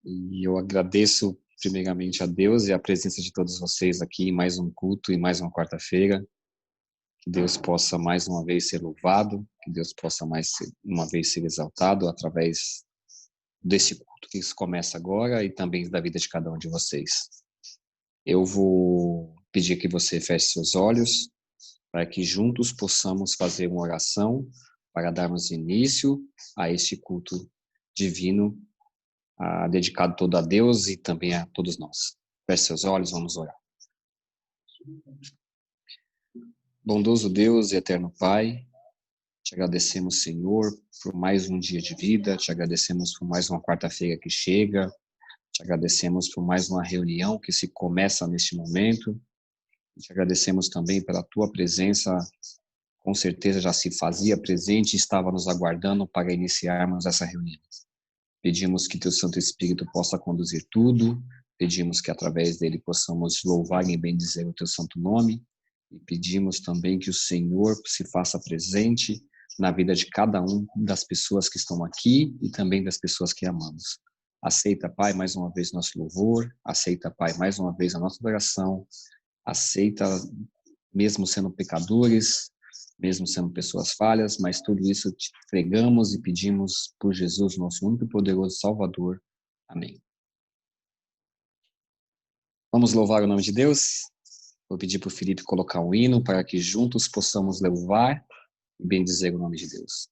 E eu agradeço primeiramente a Deus e a presença de todos vocês aqui em mais um culto, em mais uma quarta-feira. Que Deus possa mais uma vez ser louvado, que Deus possa mais uma vez ser exaltado através desse culto que começa agora e também da vida de cada um de vocês. Eu vou pedir que você feche seus olhos para que juntos possamos fazer uma oração para darmos início a este culto divino, dedicado todo a Deus e também a todos nós. Feche seus olhos, vamos orar. Bondoso Deus e eterno Pai, te agradecemos, Senhor, por mais um dia de vida, te agradecemos por mais uma quarta-feira que chega, te agradecemos por mais uma reunião que se começa neste momento, te agradecemos também pela tua presença, com certeza já se fazia presente e estava nos aguardando para iniciarmos essa reunião. Pedimos que teu Santo Espírito possa conduzir tudo, pedimos que através dele possamos louvar e bendizer o teu santo nome, e pedimos também que o Senhor se faça presente na vida de cada um das pessoas que estão aqui e também das pessoas que amamos. Aceita, Pai, mais uma vez nosso louvor, aceita, Pai, mais uma vez a nossa adoração, aceita, mesmo sendo pecadores, mesmo sendo pessoas falhas, mas tudo isso te entregamos e pedimos por Jesus, nosso único e poderoso Salvador. Amém. Vamos louvar o nome de Deus? Vou pedir para o Felipe colocar um hino para que juntos possamos louvar e bendizer o nome de Deus.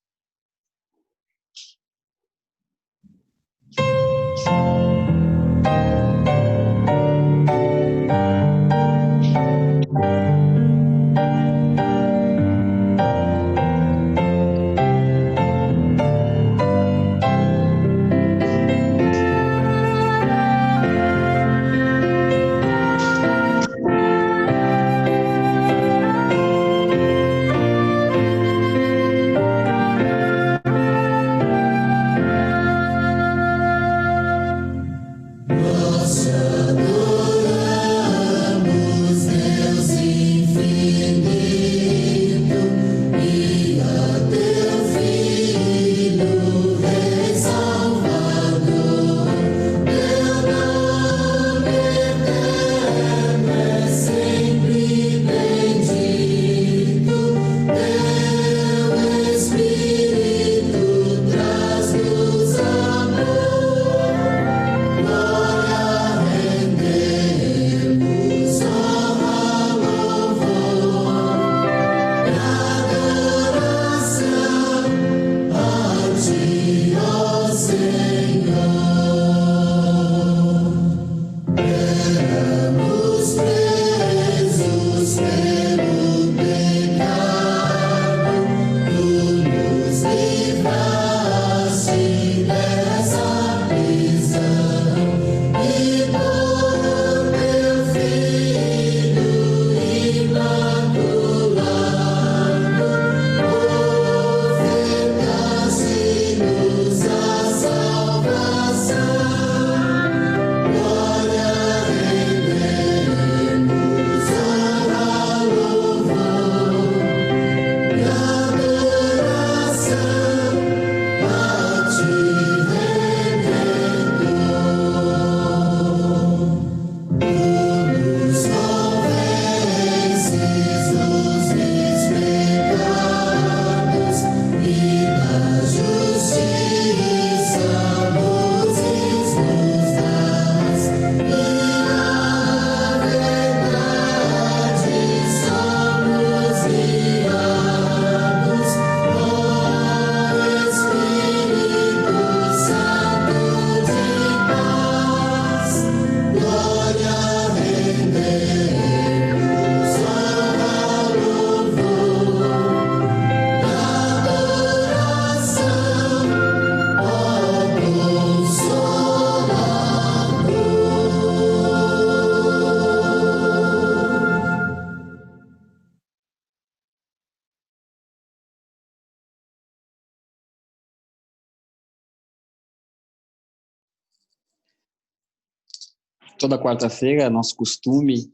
Toda quarta-feira, nosso costume,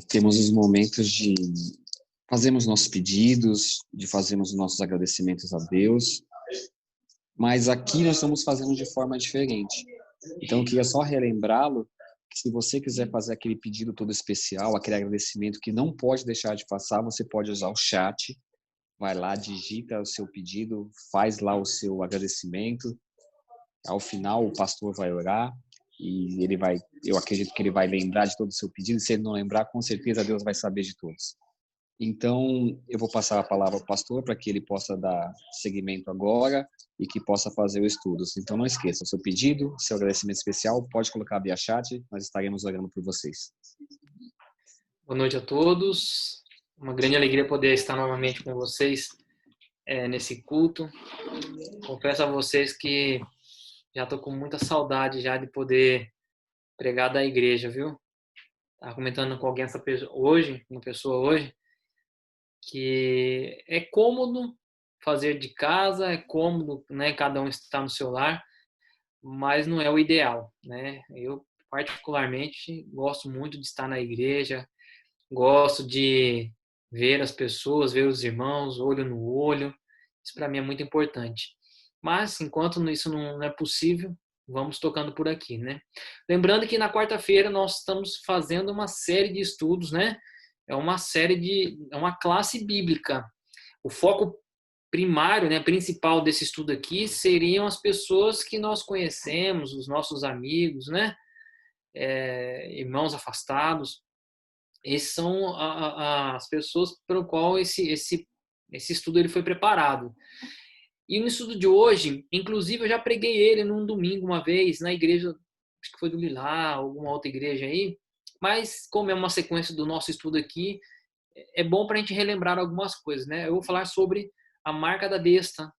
temos os momentos de fazermos nossos pedidos, de fazermos nossos agradecimentos a Deus, mas aqui nós estamos fazendo de forma diferente. Então, eu queria só relembrá-lo que se você quiser fazer aquele pedido todo especial, aquele agradecimento que não pode deixar de passar, você pode usar o chat, vai lá, digita o seu pedido, faz lá o seu agradecimento. Ao final, o pastor vai orar e eu acredito que ele vai lembrar de todo o seu pedido. Se ele não lembrar, com certeza Deus vai saber de todos. Então, eu vou passar a palavra ao pastor para que ele possa dar seguimento agora e que possa fazer o estudo. Então, não esqueça, o seu pedido, seu agradecimento especial, pode colocar via chat, nós estaremos orando por vocês. Boa noite a todos. Uma grande alegria poder estar novamente com vocês nesse culto. Confesso a vocês que já estou com muita saudade já de poder pregar da igreja, viu? Estava comentando com alguém uma pessoa hoje, que é cômodo fazer de casa, é cômodo, né? Cada um está no seu lar, mas não é o ideal, né? Eu particularmente gosto muito de estar na igreja, gosto de ver as pessoas, ver os irmãos, olho no olho. Isso para mim é muito importante. Mas enquanto isso não é possível, vamos tocando por aqui, né? Lembrando que na quarta-feira nós estamos fazendo uma série de estudos, né? É uma classe bíblica. O foco primário, né, principal desse estudo aqui seriam as pessoas que nós conhecemos, os nossos amigos, né? Irmãos afastados. Essas são as pessoas para o qual esse estudo ele foi preparado. E no estudo de hoje, inclusive eu já preguei ele num domingo uma vez, na igreja, acho que foi do Lilá, alguma outra igreja aí, mas como é uma sequência do nosso estudo aqui, é bom para a gente relembrar algumas coisas, né? Eu vou falar sobre a marca da besta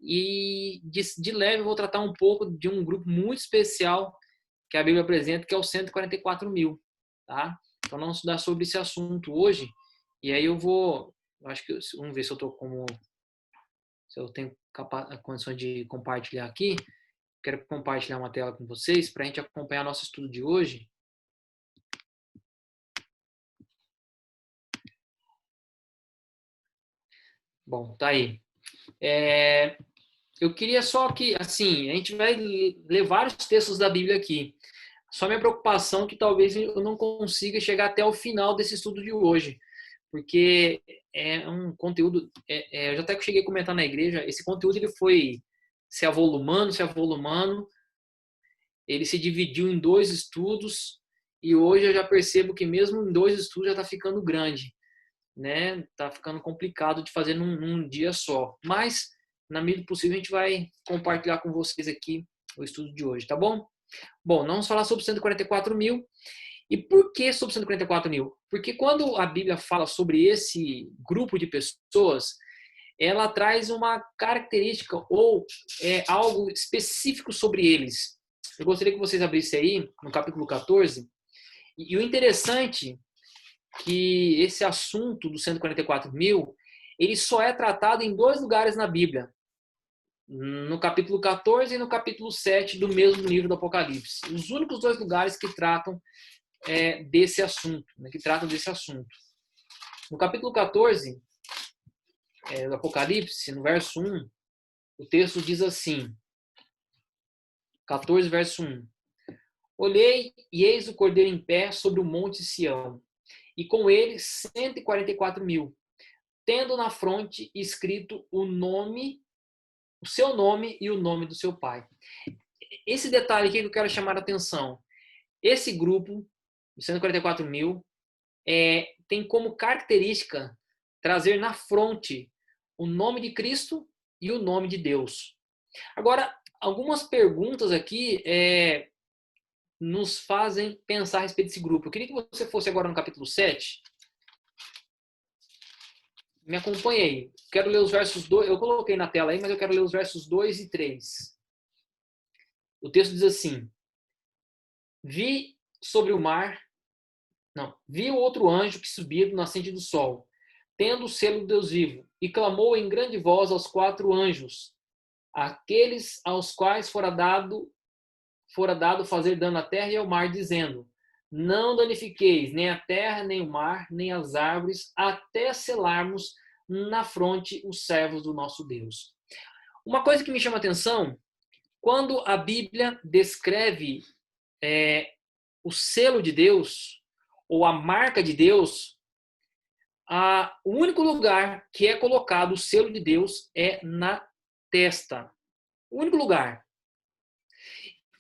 e de leve eu vou tratar um pouco de um grupo muito especial que a Bíblia apresenta, que é o 144 mil, tá? Então, nós vamos estudar sobre esse assunto hoje. E aí acho que, vamos ver se eu tenho condições de compartilhar aqui. Quero compartilhar uma tela com vocês para a gente acompanhar nosso estudo de hoje. Bom, tá aí. Eu queria só que, assim, a gente vai ler vários textos da Bíblia aqui. Só minha preocupação é que talvez eu não consiga chegar até o final desse estudo de hoje, porque é um conteúdo, eu já até cheguei a comentar na igreja, esse conteúdo ele foi se avolumando, ele se dividiu em 2 estudos, e hoje eu já percebo que mesmo em 2 estudos já está ficando grande, né? Está ficando complicado de fazer num dia só, mas na medida do possível a gente vai compartilhar com vocês aqui o estudo de hoje, tá bom? Bom, nós vamos falar sobre 144 mil. E por que sobre 144 mil? Porque quando a Bíblia fala sobre esse grupo de pessoas, ela traz uma característica ou algo específico sobre eles. Eu gostaria que vocês abrissem aí no capítulo 14. E o interessante é que esse assunto dos 144 mil, ele só é tratado em 2 lugares na Bíblia. No capítulo 14 e no capítulo 7 do mesmo livro do Apocalipse. Os únicos 2 lugares que tratam desse assunto, né, que tratam desse assunto. No capítulo 14 do Apocalipse, no verso 1, o texto diz assim, 14, verso 1. Olhei e eis o Cordeiro em pé sobre o monte Sião, e com ele 144 mil, tendo na fronte escrito o seu nome e o nome do seu pai. Esse detalhe aqui que eu quero chamar a atenção. Esse grupo, 144 mil, tem como característica trazer na fronte o nome de Cristo e o nome de Deus. Agora, algumas perguntas aqui nos fazem pensar a respeito desse grupo. Eu queria que você fosse agora no capítulo 7. Me acompanhe aí. Quero ler os versos 2. Eu coloquei na tela aí, mas eu quero ler os versos 2 e 3. O texto diz assim: Vi sobre o mar. Não. Vi o outro anjo que subia do nascente do sol, tendo o selo do Deus vivo, e clamou em grande voz aos 4 anjos, aqueles aos quais fora dado fazer dano à terra e ao mar, dizendo: Não danifiqueis nem a terra, nem o mar, nem as árvores, até selarmos na fronte os servos do nosso Deus. Uma coisa que me chama a atenção, quando a Bíblia descreve o selo de Deus, ou a marca de Deus, o único lugar que é colocado o selo de Deus é na testa. O único lugar.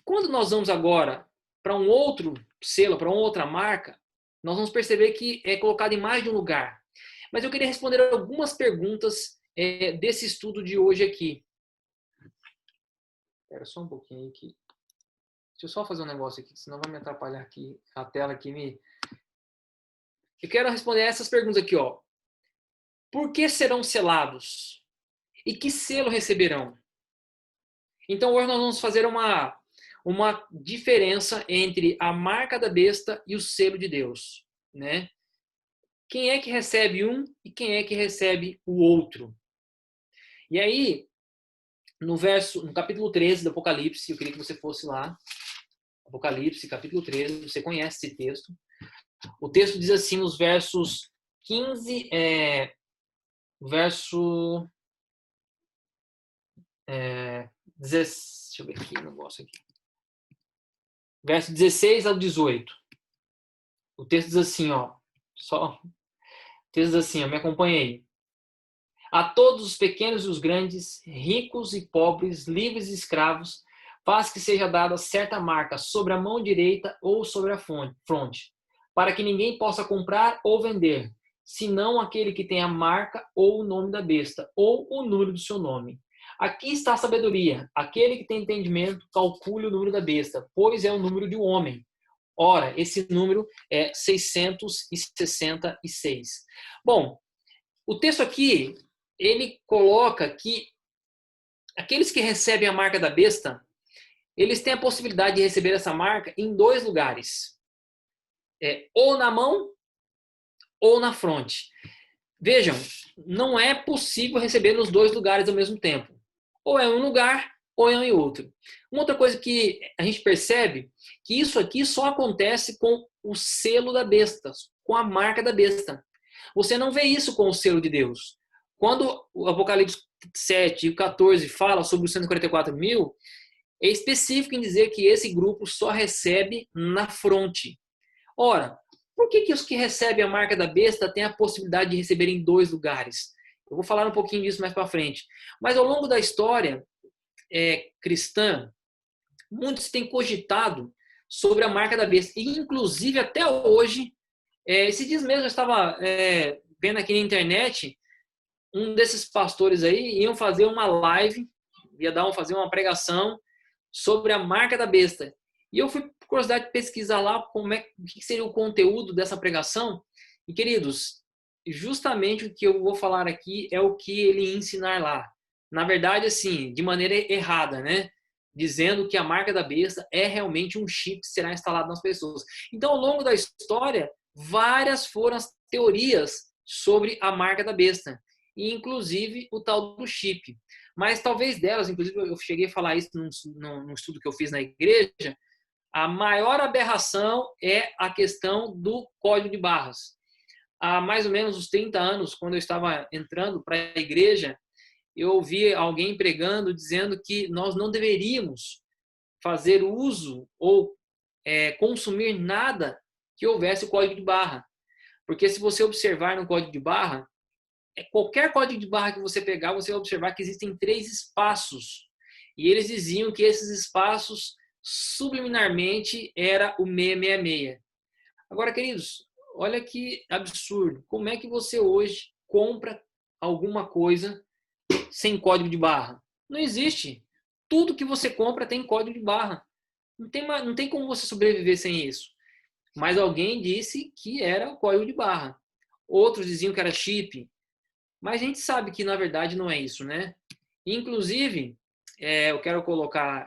Quando nós vamos agora para um outro selo, para uma outra marca, nós vamos perceber que é colocado em mais de um lugar. Mas eu queria responder algumas perguntas desse estudo de hoje aqui. Espera só um pouquinho aqui. Deixa eu só fazer um negócio aqui, senão vai me atrapalhar aqui. A tela aqui me... Eu quero responder essas perguntas aqui, ó. Por que serão selados? E que selo receberão? Então hoje nós vamos fazer uma diferença entre a marca da besta e o selo de Deus, né? Quem é que recebe um e quem é que recebe o outro? E aí, no capítulo 13 do Apocalipse, eu queria que você fosse lá. Apocalipse, capítulo 13, você conhece esse texto. O texto diz assim nos versos 15, deixa eu ver aqui o negócio aqui. Verso 16 ao 18. O texto diz assim, ó. O texto diz assim, ó, me acompanhe aí. A todos os pequenos e os grandes, ricos e pobres, livres e escravos, faz que seja dada certa marca sobre a mão direita ou sobre a fronte, para que ninguém possa comprar ou vender, senão aquele que tem a marca ou o nome da besta, ou o número do seu nome. Aqui está a sabedoria. Aquele que tem entendimento, calcule o número da besta, pois é o número de um homem. Ora, esse número é 666. Bom, o texto aqui, ele coloca que aqueles que recebem a marca da besta, eles têm a possibilidade de receber essa marca em dois lugares. Ou na mão ou na fronte. Vejam, não é possível receber nos dois lugares ao mesmo tempo. Ou é em um lugar ou é em outro. Uma outra coisa que a gente percebe, que isso aqui só acontece com o selo da besta, com a marca da besta. Você não vê isso com o selo de Deus. Quando o Apocalipse 7 e 14 fala sobre os 144 mil, é específico em dizer que esse grupo só recebe na fronte. Ora, por que os que recebem a marca da besta têm a possibilidade de receber em dois lugares? Eu vou falar um pouquinho disso mais para frente. Mas ao longo da história cristã, muitos têm cogitado sobre a marca da besta. E, inclusive, até hoje, esses dias mesmo eu estava vendo aqui na internet, um desses pastores aí iam fazer uma live, fazer uma pregação sobre a marca da besta. E eu fui, por curiosidade, pesquisar lá o que seria o conteúdo dessa pregação. E, queridos, justamente o que eu vou falar aqui é o que ele ia ensinar lá. Na verdade, assim, de maneira errada, né? Dizendo que a marca da besta é realmente um chip que será instalado nas pessoas. Então, ao longo da história, várias foram as teorias sobre a marca da besta, e inclusive o tal do chip. Mas talvez delas, inclusive eu cheguei a falar isso num estudo que eu fiz na igreja, a maior aberração é a questão do código de barras. Há mais ou menos uns 30 anos, quando eu estava entrando para a igreja, eu ouvi alguém pregando, dizendo que nós não deveríamos fazer uso ou consumir nada que houvesse o código de barra. Porque se você observar no código de barra, qualquer código de barra que você pegar, você vai observar que existem 3 espaços. E eles diziam que esses espaços, subliminarmente, era o 666. Agora, queridos, olha que absurdo. Como é que você hoje compra alguma coisa sem código de barra? Não existe. Tudo que você compra tem código de barra. Não tem como você sobreviver sem isso. Mas alguém disse que era o código de barra. Outros diziam que era chip. Mas a gente sabe que, na verdade, não é isso, né? Inclusive, eu quero colocar,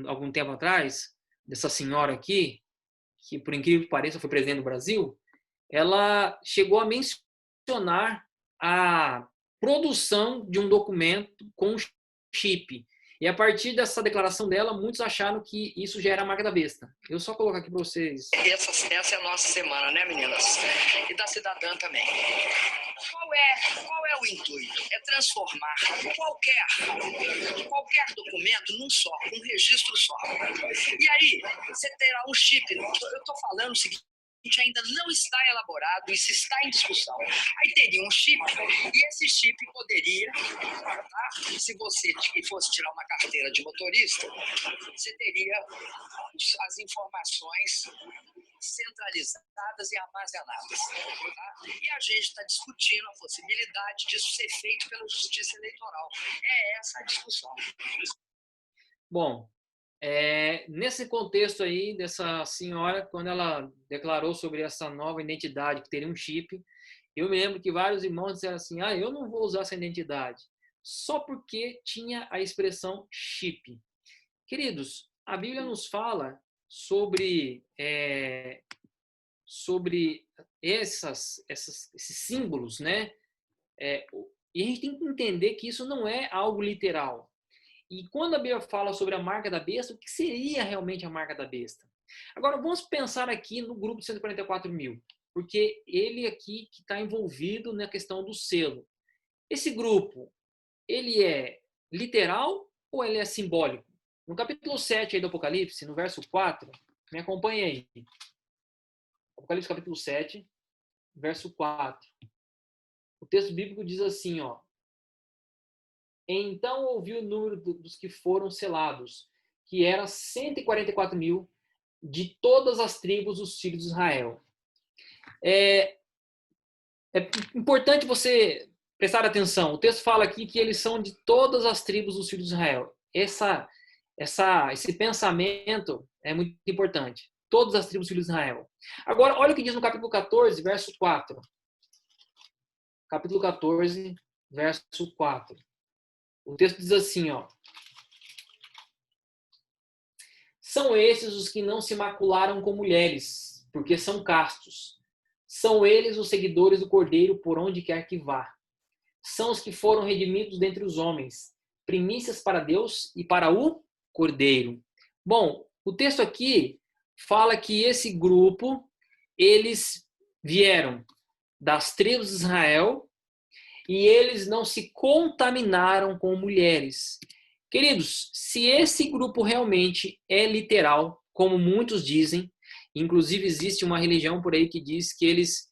algum tempo atrás, dessa senhora aqui, que, por incrível que pareça, foi presidente do Brasil, ela chegou a mencionar a produção de um documento com chip. E a partir dessa declaração dela, muitos acharam que isso já era a marca da besta. Eu só colocar aqui para vocês. Essa é a nossa semana, né, meninas? E da cidadã também. Qual é o intuito? É transformar qualquer documento num só, um registro só. E aí, você terá um chip. Eu estou falando o seguinte, ainda não está elaborado, isso está em discussão. Aí teria um chip, e esse chip poderia, tá? Se você fosse tirar uma carteira de motorista, você teria as informações centralizadas e armazenadas. Tá? E a gente está discutindo a possibilidade disso ser feito pela Justiça Eleitoral. É essa a discussão. Bom, nesse contexto aí dessa senhora, quando ela declarou sobre essa nova identidade que teria um chip, eu me lembro que vários irmãos disseram assim, eu não vou usar essa identidade, só porque tinha a expressão chip. Queridos, a Bíblia nos fala sobre esses símbolos, né? E a gente tem que entender que isso não é algo literal. E quando a Bíblia fala sobre a marca da besta, o que seria realmente a marca da besta? Agora, vamos pensar aqui no grupo de 144 mil, porque ele aqui que está envolvido na questão do selo. Esse grupo, ele é literal ou ele é simbólico? No capítulo 7 aí do Apocalipse, no verso 4, me acompanhe aí. Apocalipse capítulo 7, verso 4. O texto bíblico diz assim, ó. Então ouvi o número dos que foram selados, que era 144 mil, de todas as tribos dos filhos de Israel. É importante você prestar atenção. O texto fala aqui que eles são de todas as tribos dos filhos de Israel. Esse pensamento é muito importante. Todas as tribos dos filhos de Israel. Agora, olha o que diz no capítulo 14, verso 4. Capítulo 14, verso 4. O texto diz assim, ó. São esses os que não se macularam com mulheres, porque são castos. São eles os seguidores do Cordeiro por onde quer que vá. São os que foram redimidos dentre os homens, primícias para Deus e para o Cordeiro. Bom, o texto aqui fala que esse grupo, eles vieram das tribos de Israel e eles não se contaminaram com mulheres. Queridos, se esse grupo realmente é literal, como muitos dizem, inclusive existe uma religião por aí que diz que eles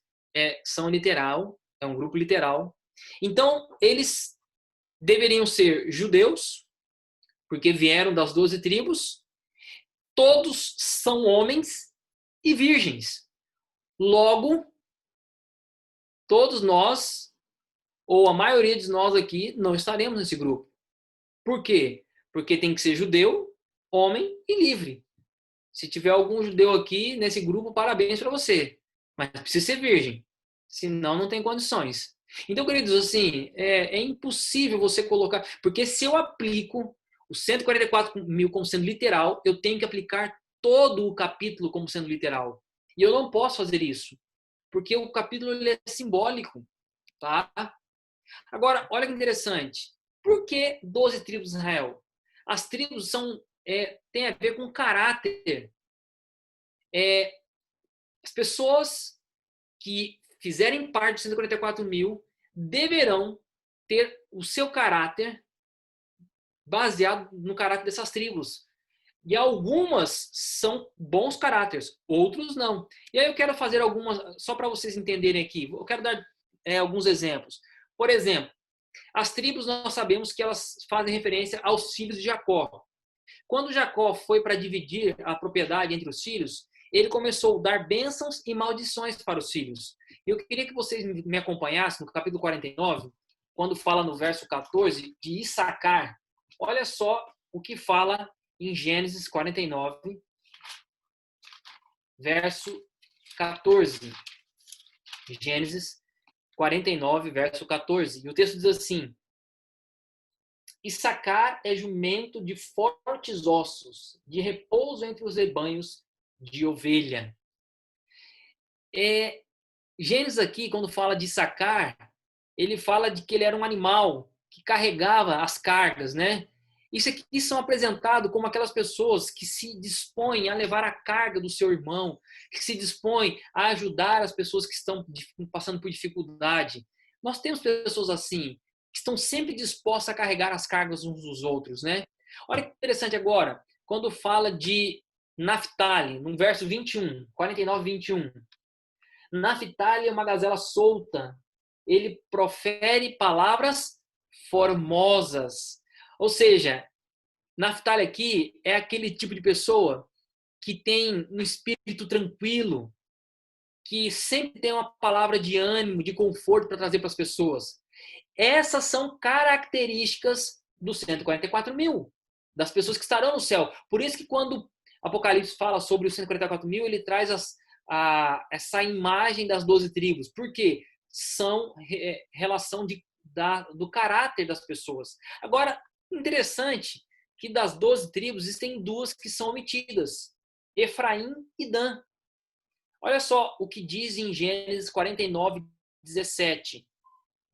são literal, é um grupo literal, então eles deveriam ser judeus, porque vieram das 12 tribos, todos são homens e virgens. Logo, todos nós, ou a maioria de nós aqui, não estaremos nesse grupo. Por quê? Porque tem que ser judeu, homem e livre. Se tiver algum judeu aqui nesse grupo, parabéns para você. Mas precisa ser virgem. Senão não tem condições. Então, queridos, assim, é impossível você colocar... Porque se eu aplico os 144 mil como sendo literal, eu tenho que aplicar todo o capítulo como sendo literal. E eu não posso fazer isso. Porque o capítulo ele é simbólico. Tá? Agora, olha que interessante. Por que 12 tribos de Israel? As tribos têm a ver com caráter. As pessoas que fizerem parte dos 144 mil deverão ter o seu caráter baseado no caráter dessas tribos. E algumas são bons caráteres, outros não. E aí eu quero fazer algumas, só para vocês entenderem aqui, eu quero dar alguns exemplos. Por exemplo, as tribos nós sabemos que elas fazem referência aos filhos de Jacó. Quando Jacó foi para dividir a propriedade entre os filhos, ele começou a dar bênçãos e maldições para os filhos. Eu queria que vocês me acompanhassem no capítulo 49, quando fala no verso 14 de Issacar. Olha só o que fala em Gênesis 49, verso 14. Gênesis 49, verso 14. E o texto diz assim: Issacar é jumento de fortes ossos, de repouso entre os rebanhos de ovelha. Gênesis aqui, quando fala de Issacar, ele fala de que ele era um animal que carregava as cargas, né? Isso aqui são apresentados como aquelas pessoas que se dispõem a levar a carga do seu irmão, que se dispõem a ajudar as pessoas que estão passando por dificuldade. Nós temos pessoas assim, que estão sempre dispostas a carregar as cargas uns dos outros, né? Olha que interessante agora, quando fala de Naftali, no verso 21, 49, 21. Naftali é uma gazela solta. Ele profere palavras formosas. Ou seja, Naftali aqui é aquele tipo de pessoa que tem um espírito tranquilo, que sempre tem uma palavra de ânimo, de conforto para trazer para as pessoas. Essas são características dos 144 mil, das pessoas que estarão no céu. Por isso que quando Apocalipse fala sobre os 144 mil, ele traz essa imagem das 12 tribos. Por quê? São relação do caráter das pessoas. Agora, interessante que das 12 tribos existem duas que são omitidas, Efraim e Dan. Olha só o que diz em Gênesis 49, 17.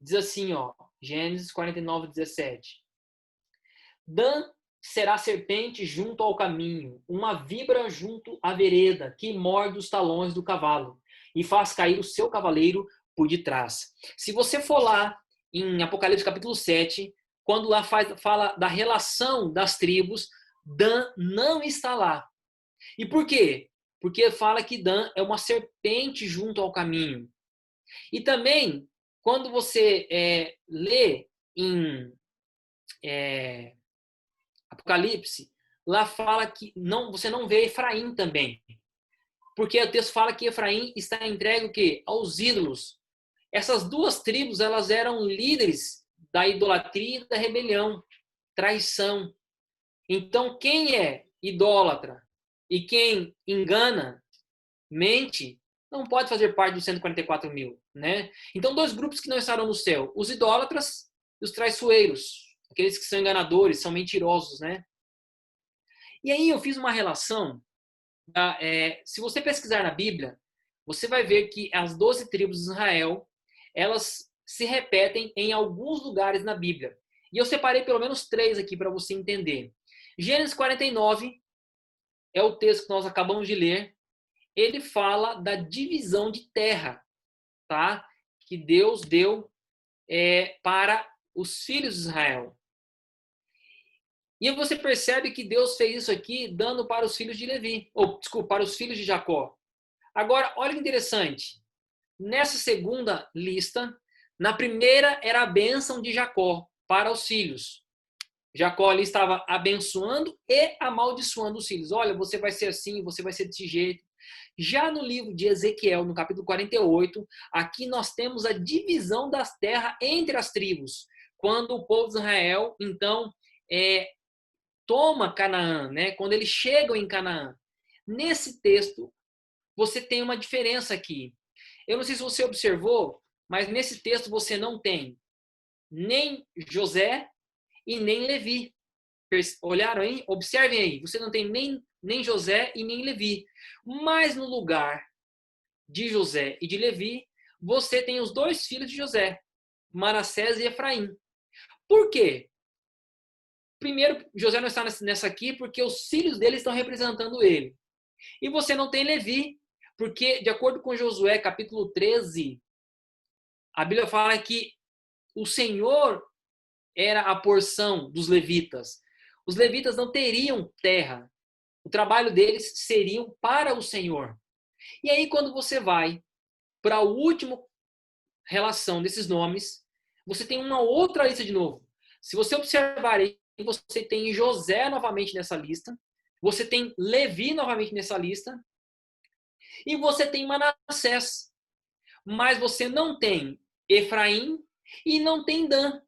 Diz assim, ó, Gênesis 49, 17. Dan será serpente junto ao caminho, uma víbora junto à vereda, que morde os talões do cavalo e faz cair o seu cavaleiro por detrás. Se você for lá em Apocalipse capítulo 7, quando lá fala da relação das tribos, Dan não está lá. E por quê? Porque fala que Dan é uma serpente junto ao caminho. E também, quando você lê em Apocalipse, lá fala que você não vê Efraim também. Porque o texto fala que Efraim está entregue o quê? Aos ídolos. Essas duas tribos, elas eram líderes da idolatria e da rebelião, traição. Então, quem é idólatra e quem engana, mente, não pode fazer parte dos 144 mil, né? Então, dois grupos que não estarão no céu, os idólatras e os traiçoeiros, aqueles que são enganadores, são mentirosos, né? E aí eu fiz uma relação, se você pesquisar na Bíblia, você vai ver que as 12 tribos de Israel, elas se repetem em alguns lugares na Bíblia. E eu separei pelo menos 3 aqui para você entender. Gênesis 49 é o texto que nós acabamos de ler. Ele fala da divisão de terra, tá? Que Deus deu para os filhos de Israel. E você percebe que Deus fez isso aqui dando para os filhos de Levi, para os filhos de Jacó. Agora, olha que interessante. Nessa segunda lista, na primeira era a bênção de Jacó para os filhos. Jacó ali estava abençoando e amaldiçoando os filhos. Olha, você vai ser assim, você vai ser desse jeito. Já no livro de Ezequiel, no capítulo 48, aqui nós temos a divisão das terras entre as tribos. Quando o povo de Israel, então, toma Canaã, né? Quando eles chegam em Canaã. Nesse texto, você tem uma diferença aqui. Eu não sei se você observou, mas nesse texto você não tem nem José e nem Levi. Olharam aí? Observem aí. Você não tem nem José e nem Levi. Mas no lugar de José e de Levi, você tem os dois filhos de José, Manassés e Efraim. Por quê? Primeiro, José não está nessa aqui porque os filhos dele estão representando ele. E você não tem Levi, porque, de acordo com Josué, capítulo 13, a Bíblia fala que o Senhor era a porção dos levitas. Os levitas não teriam terra. O trabalho deles seria para o Senhor. E aí, quando você vai para a última relação desses nomes, você tem uma outra lista de novo. Se você observar aí, você tem José novamente nessa lista, você tem Levi novamente nessa lista, e você tem Manassés. Mas você não tem Efraim e não tem Dan.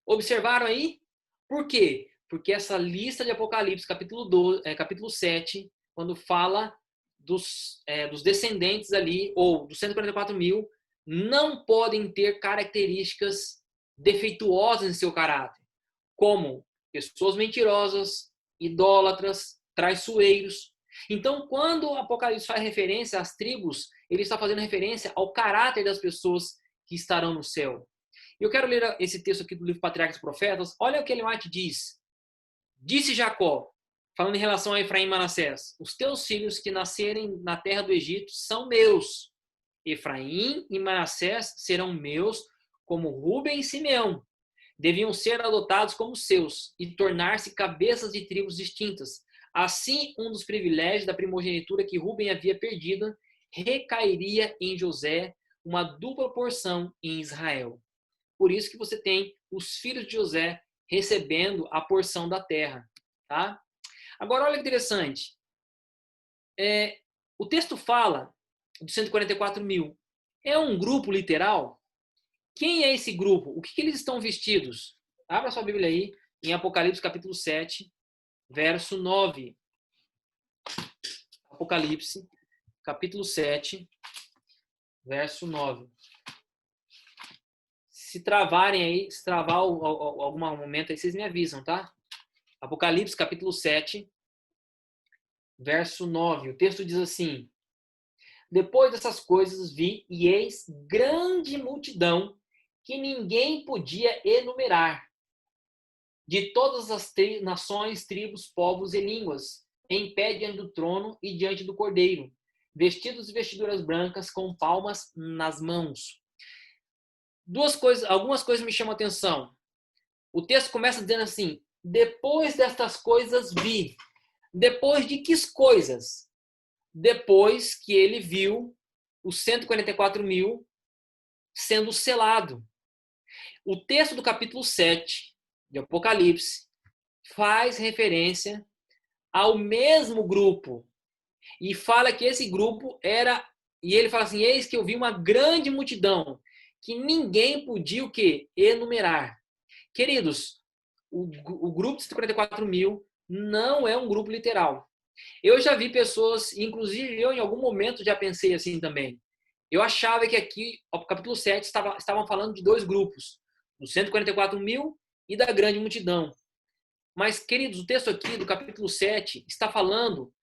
Observaram aí? Por quê? Porque essa lista de Apocalipse, capítulo 7, quando fala dos descendentes ali, ou dos 144 mil, não podem ter características defeituosas em seu caráter, como pessoas mentirosas, idólatras, traiçoeiros. Então, quando o Apocalipse faz referência às tribos, ele está fazendo referência ao caráter das pessoas que estarão no céu. Eu quero ler esse texto aqui do livro Patriarcas e Profetas. Olha o que Ellen White diz. Disse Jacó, falando em relação a Efraim e Manassés, os teus filhos que nascerem na terra do Egito são meus. Efraim e Manassés serão meus, como Rúben e Simeão. Deviam ser adotados como seus e tornar-se cabeças de tribos distintas. Assim, um dos privilégios da primogenitura que Rúben havia perdido recairia em José, uma dupla porção em Israel. Por isso que você tem os filhos de José recebendo a porção da terra. Tá? Agora, olha que interessante. O texto fala de 144 mil. É um grupo literal? Quem é esse grupo? O que eles estão vestidos? Abra sua Bíblia aí, em Apocalipse capítulo 7, verso 9. Apocalipse, capítulo 7, verso 9. Se travarem aí, se travar algum momento aí, vocês me avisam, tá? Apocalipse, capítulo 7, verso 9. O texto diz assim: depois dessas coisas vi, e eis grande multidão que ninguém podia enumerar, de todas as nações, tribos, povos e línguas, em pé diante do trono e diante do Cordeiro, vestidos de vestiduras brancas, com palmas nas mãos. Algumas coisas me chamam a atenção. O texto começa dizendo assim: depois destas coisas vi. Depois de que coisas? Depois que ele viu os 144 mil sendo selado. O texto do capítulo 7 de Apocalipse faz referência ao mesmo grupo e fala que esse grupo era, e ele fala assim: eis que eu vi uma grande multidão que ninguém podia o quê? Enumerar. Queridos, o grupo de 144 mil não é um grupo literal. Eu já vi pessoas, inclusive eu em algum momento já pensei assim também. Eu achava que aqui, o capítulo 7, estavam falando de dois grupos, dos 144 mil e da grande multidão. Mas, queridos, o texto aqui do capítulo 7 está falando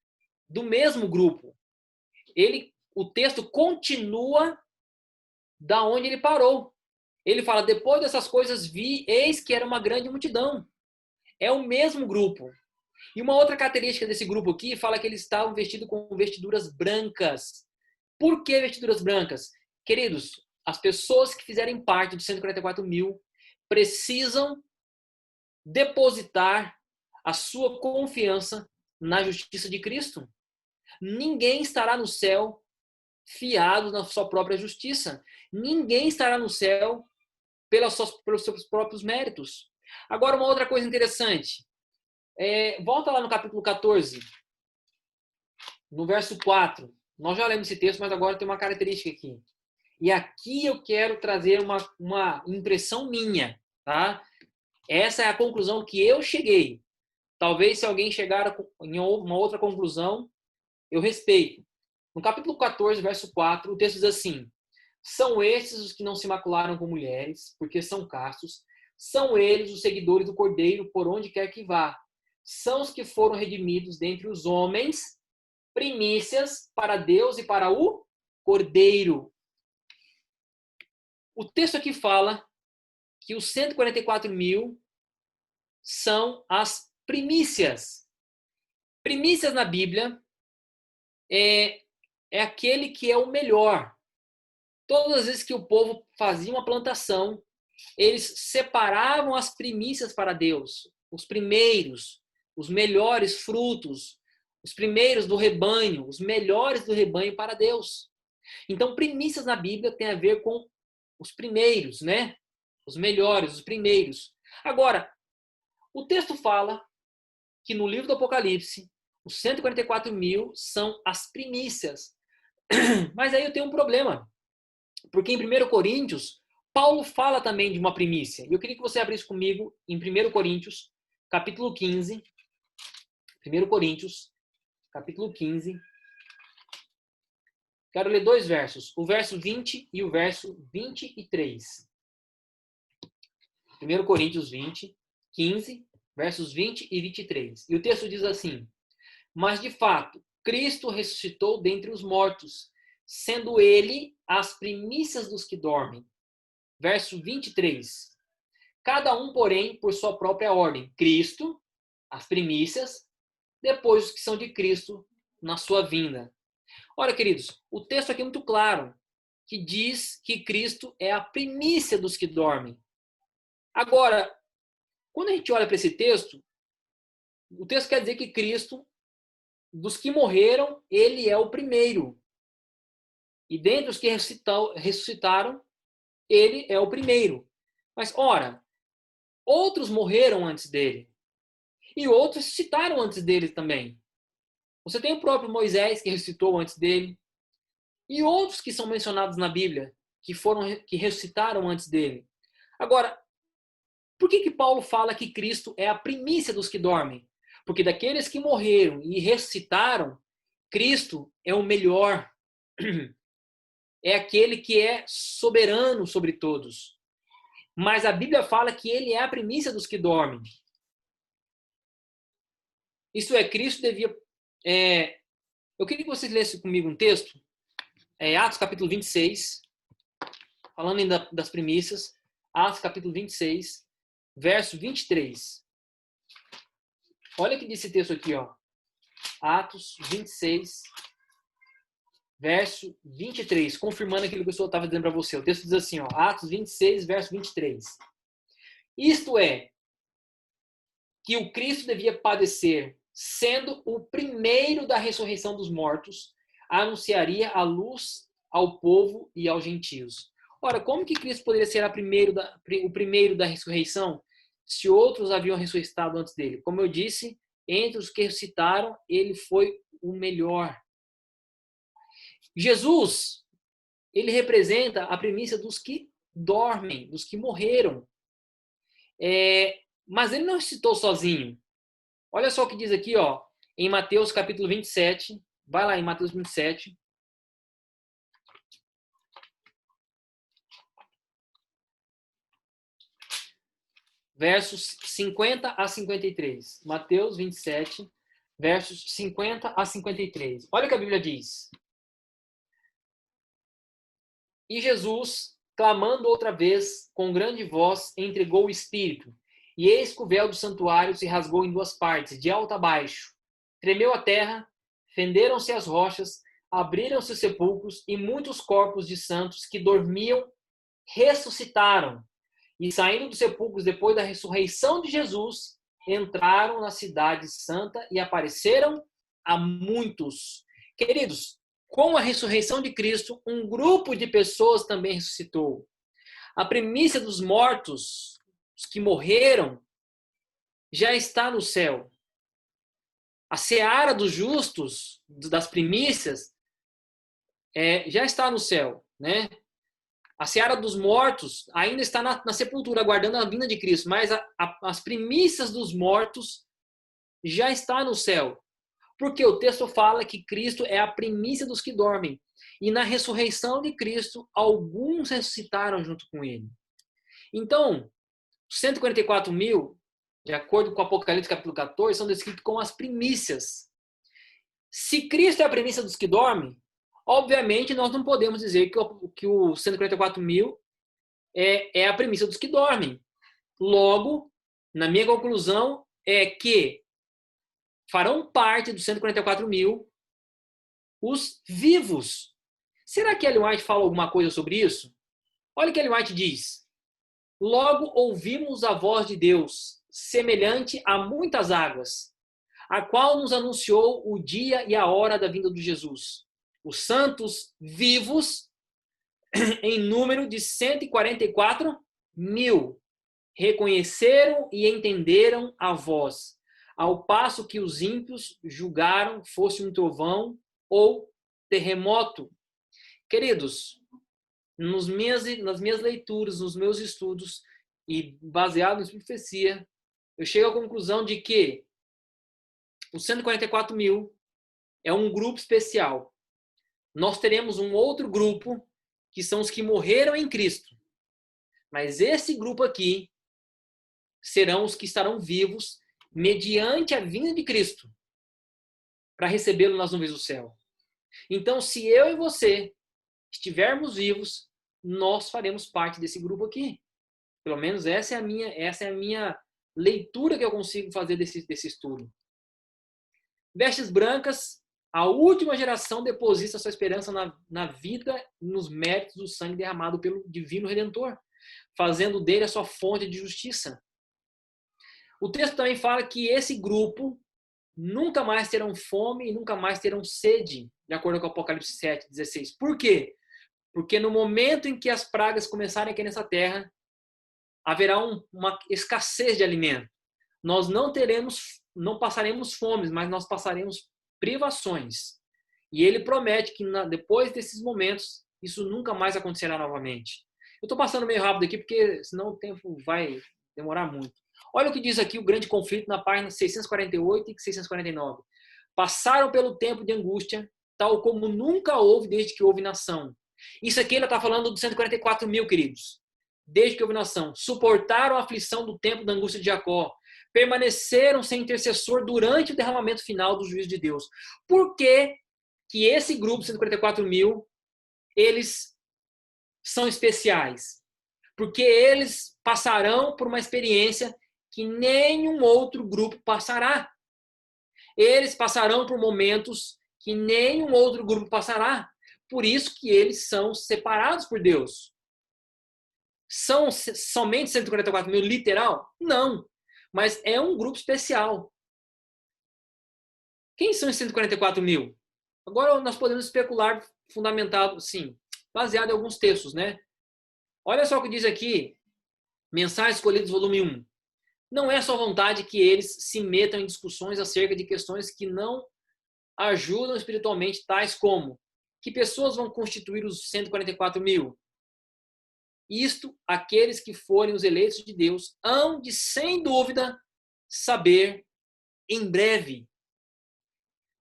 do mesmo grupo. O texto continua da onde ele parou. Ele fala: depois dessas coisas vi, eis que era uma grande multidão. É o mesmo grupo. E uma outra característica desse grupo aqui fala que eles estavam vestidos com vestiduras brancas. Por que vestiduras brancas? Queridos, as pessoas que fizerem parte dos 144 mil precisam depositar a sua confiança na justiça de Cristo. Ninguém estará no céu fiado na sua própria justiça. Ninguém estará no céu pelos seus próprios méritos. Agora, uma outra coisa interessante. Volta lá no capítulo 14, no verso 4. Nós já lemos esse texto, mas agora tem uma característica aqui. E aqui eu quero trazer uma impressão minha, tá? Essa é a conclusão que eu cheguei. Talvez se alguém chegar em uma outra conclusão, eu respeito. No capítulo 14, verso 4, o texto diz assim: são estes os que não se macularam com mulheres, porque são castos. São eles os seguidores do Cordeiro, por onde quer que vá. São os que foram redimidos dentre os homens, primícias para Deus e para o Cordeiro. O texto aqui fala que os 144 mil são as primícias. Primícias na Bíblia é aquele que é o melhor. Todas as vezes que o povo fazia uma plantação, eles separavam as primícias para Deus, os primeiros, os melhores frutos, os primeiros do rebanho, os melhores do rebanho para Deus. Então, primícias na Bíblia tem a ver com os primeiros, né? Os melhores, os primeiros. Agora, o texto fala que no livro do Apocalipse, os 144 mil são as primícias. Mas aí eu tenho um problema. Porque em 1 Coríntios, Paulo fala também de uma primícia. E eu queria que você abrisse comigo em 1 Coríntios, capítulo 15. 1 Coríntios, capítulo 15. Quero ler dois versos, o verso 20 e o verso 23. 1 Coríntios 20, 15, versos 20 e 23. E o texto diz assim: mas de fato, Cristo ressuscitou dentre os mortos, sendo ele as primícias dos que dormem. Verso 23. Cada um, porém, por sua própria ordem. Cristo, as primícias, depois os que são de Cristo na sua vinda. Olha, queridos, o texto aqui é muito claro, que diz que Cristo é a primícia dos que dormem. Agora, quando a gente olha para esse texto, o texto quer dizer que Cristo, dos que morreram, ele é o primeiro. E dentre os que ressuscitaram, ele é o primeiro. Mas, ora, outros morreram antes dele. E outros ressuscitaram antes dele também. Você tem o próprio Moisés, que ressuscitou antes dele. E outros que são mencionados na Bíblia, que ressuscitaram antes dele. Agora, por que Paulo fala que Cristo é a primícia dos que dormem? Porque daqueles que morreram e ressuscitaram, Cristo é o melhor. É aquele que é soberano sobre todos. Mas a Bíblia fala que ele é a primícia dos que dormem. Isto é, Cristo devia... eu queria que vocês lessem comigo um texto, Atos capítulo 26, falando ainda das primícias, Atos capítulo 26, verso 23. Olha o que diz esse texto aqui, ó. Atos 26, verso 23, confirmando aquilo que eu estava dizendo para você. O texto diz assim, ó, Atos 26, verso 23. Isto é, que o Cristo devia padecer, sendo o primeiro da ressurreição dos mortos, anunciaria a luz ao povo e aos gentios. Ora, como que Cristo poderia ser o primeiro da ressurreição, se outros haviam ressuscitado antes dele? Como eu disse, entre os que ressuscitaram, ele foi o melhor. Jesus, ele representa a primícia dos que dormem, dos que morreram. Mas ele não ressuscitou sozinho. Olha só o que diz aqui, ó, em Mateus capítulo 27. Vai lá em Mateus 27. Versos 50 a 53. Mateus 27, versos 50 a 53. Olha o que a Bíblia diz. E Jesus, clamando outra vez, com grande voz, entregou o Espírito. E eis que o véu do santuário se rasgou em duas partes, de alto a baixo. Tremeu a terra, fenderam-se as rochas, abriram-se os sepulcros, e muitos corpos de santos que dormiam ressuscitaram. E saindo dos sepulcros depois da ressurreição de Jesus, entraram na cidade santa e apareceram a muitos. Queridos, com a ressurreição de Cristo, um grupo de pessoas também ressuscitou. A primícia dos mortos, os que morreram, já está no céu. A seara dos justos, das primícias, já está no céu, né? A seara dos mortos ainda está na sepultura, aguardando a vinda de Cristo, mas as primícias dos mortos já está no céu. Porque o texto fala que Cristo é a primícia dos que dormem. E na ressurreição de Cristo, alguns ressuscitaram junto com ele. Então, 144 mil, de acordo com Apocalipse capítulo 14, são descritos como as primícias. Se Cristo é a primícia dos que dormem, obviamente nós não podemos dizer que o 144 mil é a primícia dos que dormem. Logo, na minha conclusão, é que farão parte dos 144 mil os vivos. Será que Ellen White fala alguma coisa sobre isso? Olha o que Ellen White diz. Logo ouvimos a voz de Deus, semelhante a muitas águas, a qual nos anunciou o dia e a hora da vinda de Jesus. Os santos vivos, em número de 144 mil, reconheceram e entenderam a voz, ao passo que os ímpios julgaram fosse um trovão ou terremoto. Queridos, nas minhas leituras, nos meus estudos, e baseado em profecia, eu chego à conclusão de que os 144 mil é um grupo especial. Nós teremos um outro grupo, que são os que morreram em Cristo. Mas esse grupo aqui serão os que estarão vivos mediante a vinda de Cristo para recebê-lo nas nuvens do céu. Então, se eu e você estivermos vivos, nós faremos parte desse grupo aqui. Pelo menos essa é a minha leitura que eu consigo fazer desse estudo. Vestes brancas, a última geração deposita sua esperança na vida e nos méritos do sangue derramado pelo Divino Redentor, fazendo dele a sua fonte de justiça. O texto também fala que esse grupo nunca mais terão fome e nunca mais terão sede, de acordo com o Apocalipse 7:16. Por quê? Porque no momento em que as pragas começarem aqui nessa terra, haverá uma escassez de alimento. Nós não passaremos fome, mas nós passaremos privações. E ele promete que depois desses momentos, isso nunca mais acontecerá novamente. Eu estou passando meio rápido aqui, porque senão o tempo vai demorar muito. Olha o que diz aqui o grande conflito na página 648 e 649. Passaram pelo tempo de angústia, tal como nunca houve desde que houve nação. Isso aqui ele está falando dos 144 mil, queridos. Desde que houve nação. Suportaram a aflição do tempo da angústia de Jacó. Permaneceram sem intercessor durante o derramamento final do juízo de Deus. Por que que esse grupo, 144 mil, eles são especiais? Porque eles passarão por uma experiência que nenhum outro grupo passará. Eles passarão por momentos que nenhum outro grupo passará. Por isso que eles são separados por Deus. São somente 144 mil literal? Não. Mas é um grupo especial. Quem são os 144 mil? Agora nós podemos especular fundamentado, sim, baseado em alguns textos, né? Olha só o que diz aqui, Mensagens Escolhidas, volume 1. Não é só vontade que eles se metam em discussões acerca de questões que não ajudam espiritualmente, tais como: que pessoas vão constituir os 144 mil? Isto, aqueles que forem os eleitos de Deus hão de, sem dúvida, saber em breve.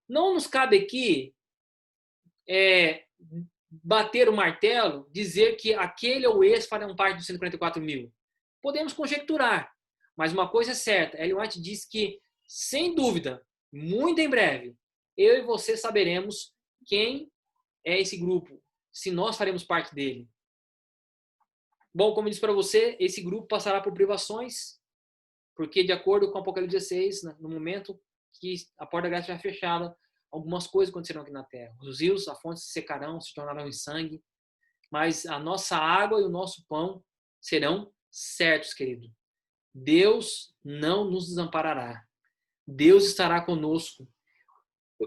Não nos cabe aqui bater o martelo, dizer que aquele ou esse farão parte dos 144 mil. Podemos conjecturar, mas uma coisa é certa, Ellen White diz que, sem dúvida, muito em breve, eu e você saberemos quem é esse grupo, se nós faremos parte dele. Bom, como eu disse para você, esse grupo passará por privações, porque de acordo com o Apocalipse 16, no momento que a porta da graça estiver fechada, algumas coisas acontecerão aqui na terra. Os rios, as fontes se secarão, se tornarão em sangue, mas a nossa água e o nosso pão serão certos, querido. Deus não nos desamparará. Deus estará conosco.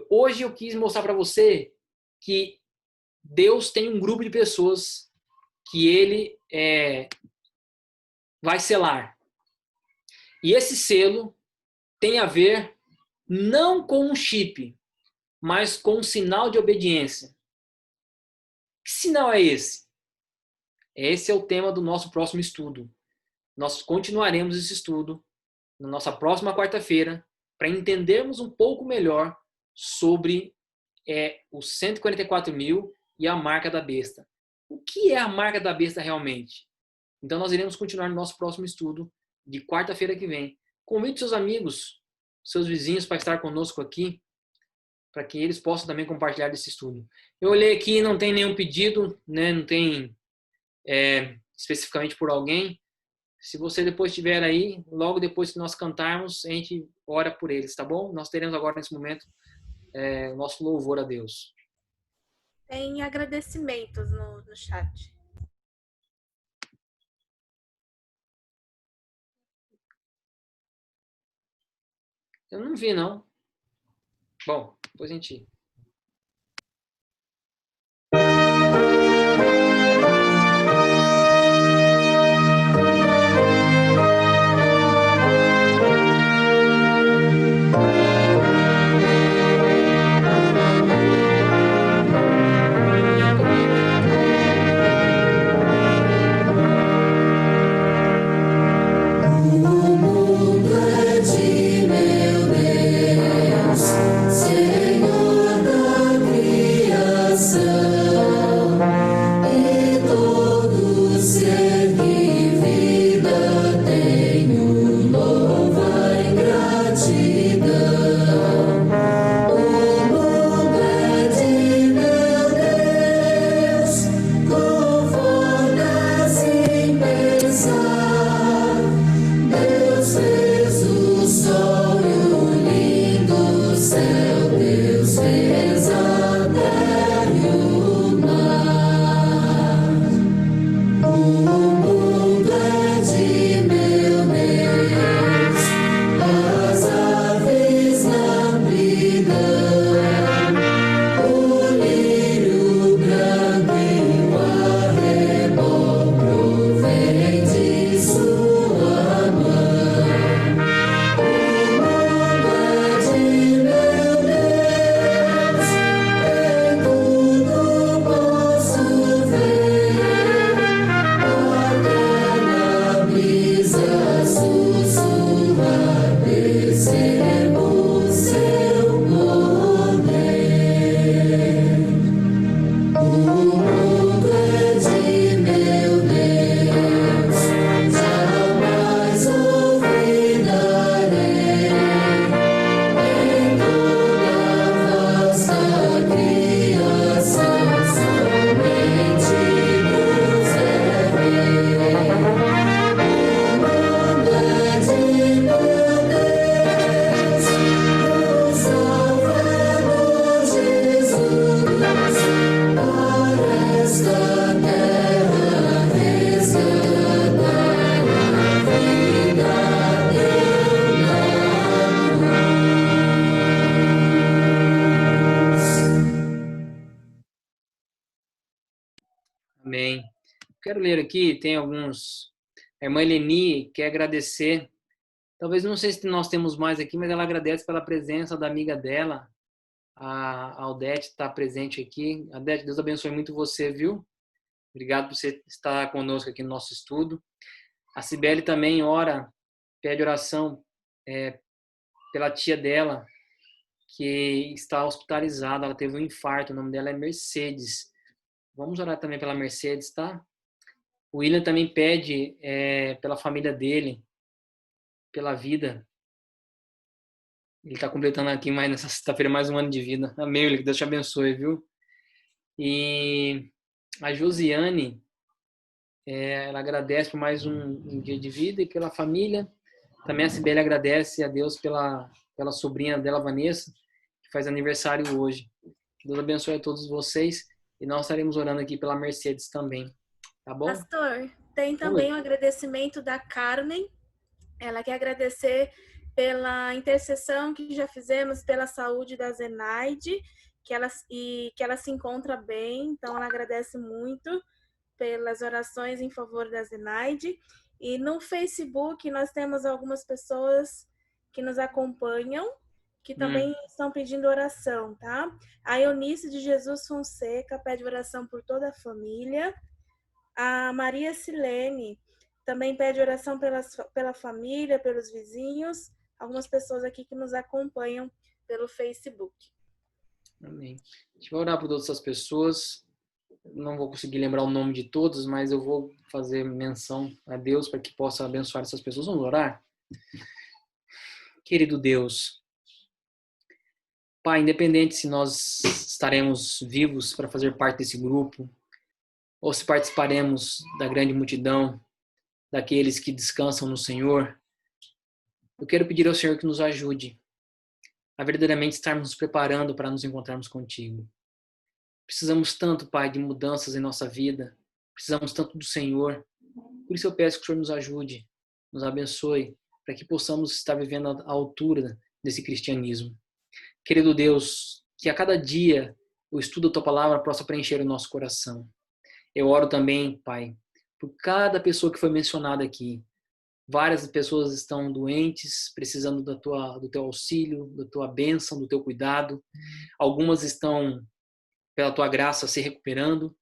Hoje eu quis mostrar para você que Deus tem um grupo de pessoas que ele vai selar. E esse selo tem a ver não com um chip, mas com um sinal de obediência. Que sinal é esse? Esse é o tema do nosso próximo estudo. Nós continuaremos esse estudo na nossa próxima quarta-feira para entendermos um pouco melhor sobre os 144 mil e a marca da besta. O que é a marca da besta realmente? Então nós iremos continuar no nosso próximo estudo de quarta-feira que vem. Convide seus amigos, seus vizinhos para estar conosco aqui, para que eles possam também compartilhar desse estudo. Eu olhei aqui, não tem nenhum pedido, né? Não tem especificamente por alguém. Se você depois estiver aí, logo depois que nós cantarmos, a gente ora por eles, tá bom? Nós teremos agora, nesse momento, o nosso louvor a Deus. Tem agradecimentos no chat. Eu não vi, não. Bom, depois a gente... Senhor. Amém. Quero ler aqui, tem alguns... A irmã Eleni quer agradecer. Talvez, não sei se nós temos mais aqui, mas ela agradece pela presença da amiga dela, a Aldete, está presente aqui. Aldete, Deus abençoe muito você, viu? Obrigado por você estar conosco aqui no nosso estudo. A Cibele também ora, pede oração pela tia dela, que está hospitalizada. Ela teve um infarto, o nome dela é Mercedes. Vamos orar também pela Mercedes, tá? O William também pede pela família dele, pela vida. Ele está completando aqui nessa sexta-feira mais um ano de vida. Amém, William, que Deus te abençoe, viu? E a Josiane, ela agradece por mais um dia de vida e pela família. Também a Cibele agradece a Deus pela sobrinha dela, Vanessa, que faz aniversário hoje. Que Deus abençoe a todos vocês e nós estaremos orando aqui pela Mercedes também. Tá bom? Pastor, tem também o agradecimento da Carmen. Ela quer agradecer pela intercessão que já fizemos pela saúde da Zenaide, que ela se encontra bem. Então, ela agradece muito pelas orações em favor da Zenaide. E no Facebook, nós temos algumas pessoas que nos acompanham, que também estão pedindo oração, tá? A Eunice de Jesus Fonseca pede oração por toda a família. A Maria Silene também pede oração pela família, pelos vizinhos, algumas pessoas aqui que nos acompanham pelo Facebook. Amém. Deixa eu orar por todas essas pessoas. Não vou conseguir lembrar o nome de todos, mas eu vou fazer menção a Deus para que possa abençoar essas pessoas. Vamos orar? Querido Deus, Pai, independente se nós estaremos vivos para fazer parte desse grupo, ou se participaremos da grande multidão daqueles que descansam no Senhor, eu quero pedir ao Senhor que nos ajude a verdadeiramente estarmos nos preparando para nos encontrarmos contigo. Precisamos tanto, Pai, de mudanças em nossa vida, precisamos tanto do Senhor, por isso eu peço que o Senhor nos ajude, nos abençoe, para que possamos estar vivendo à altura desse cristianismo. Querido Deus, que a cada dia o estudo da Tua Palavra possa preencher o nosso coração. Eu oro também, Pai, por cada pessoa que foi mencionada aqui. Várias pessoas estão doentes, precisando do Teu auxílio, da Tua bênção, do Teu cuidado. Algumas estão, pela Tua graça, se recuperando.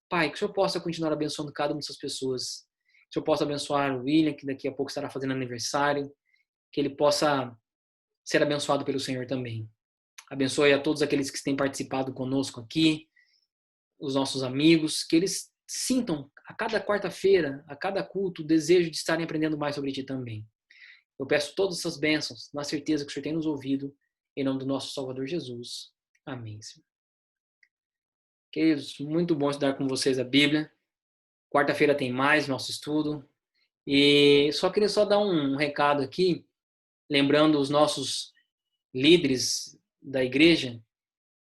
Pai, que o Senhor possa continuar abençoando cada uma dessas pessoas. Que o Senhor possa abençoar o William, que daqui a pouco estará fazendo aniversário. Que ele possa ser abençoado pelo Senhor também. Abençoe a todos aqueles que têm participado conosco aqui, os nossos amigos, que eles sintam a cada quarta-feira, a cada culto, o desejo de estarem aprendendo mais sobre Ti também. Eu peço todas essas bênçãos, na certeza que o Senhor tem nos ouvido, em nome do nosso Salvador Jesus. Amém, Senhor. Queridos, muito bom estudar com vocês a Bíblia. Quarta-feira tem mais nosso estudo. E só queria dar um recado aqui, lembrando os nossos líderes da igreja,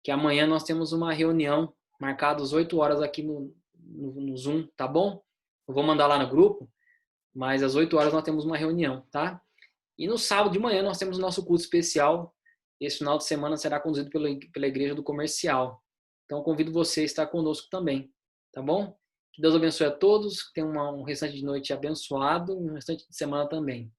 que amanhã nós temos uma reunião marcada às 8 horas aqui no Zoom, tá bom? Eu vou mandar lá no grupo, mas às 8 horas nós temos uma reunião, tá? E no sábado de manhã nós temos o nosso culto especial. Esse final de semana será conduzido pela igreja do Comercial. Então convido você a estar conosco também, tá bom? Que Deus abençoe a todos, que tenham um restante de noite abençoado e um restante de semana também.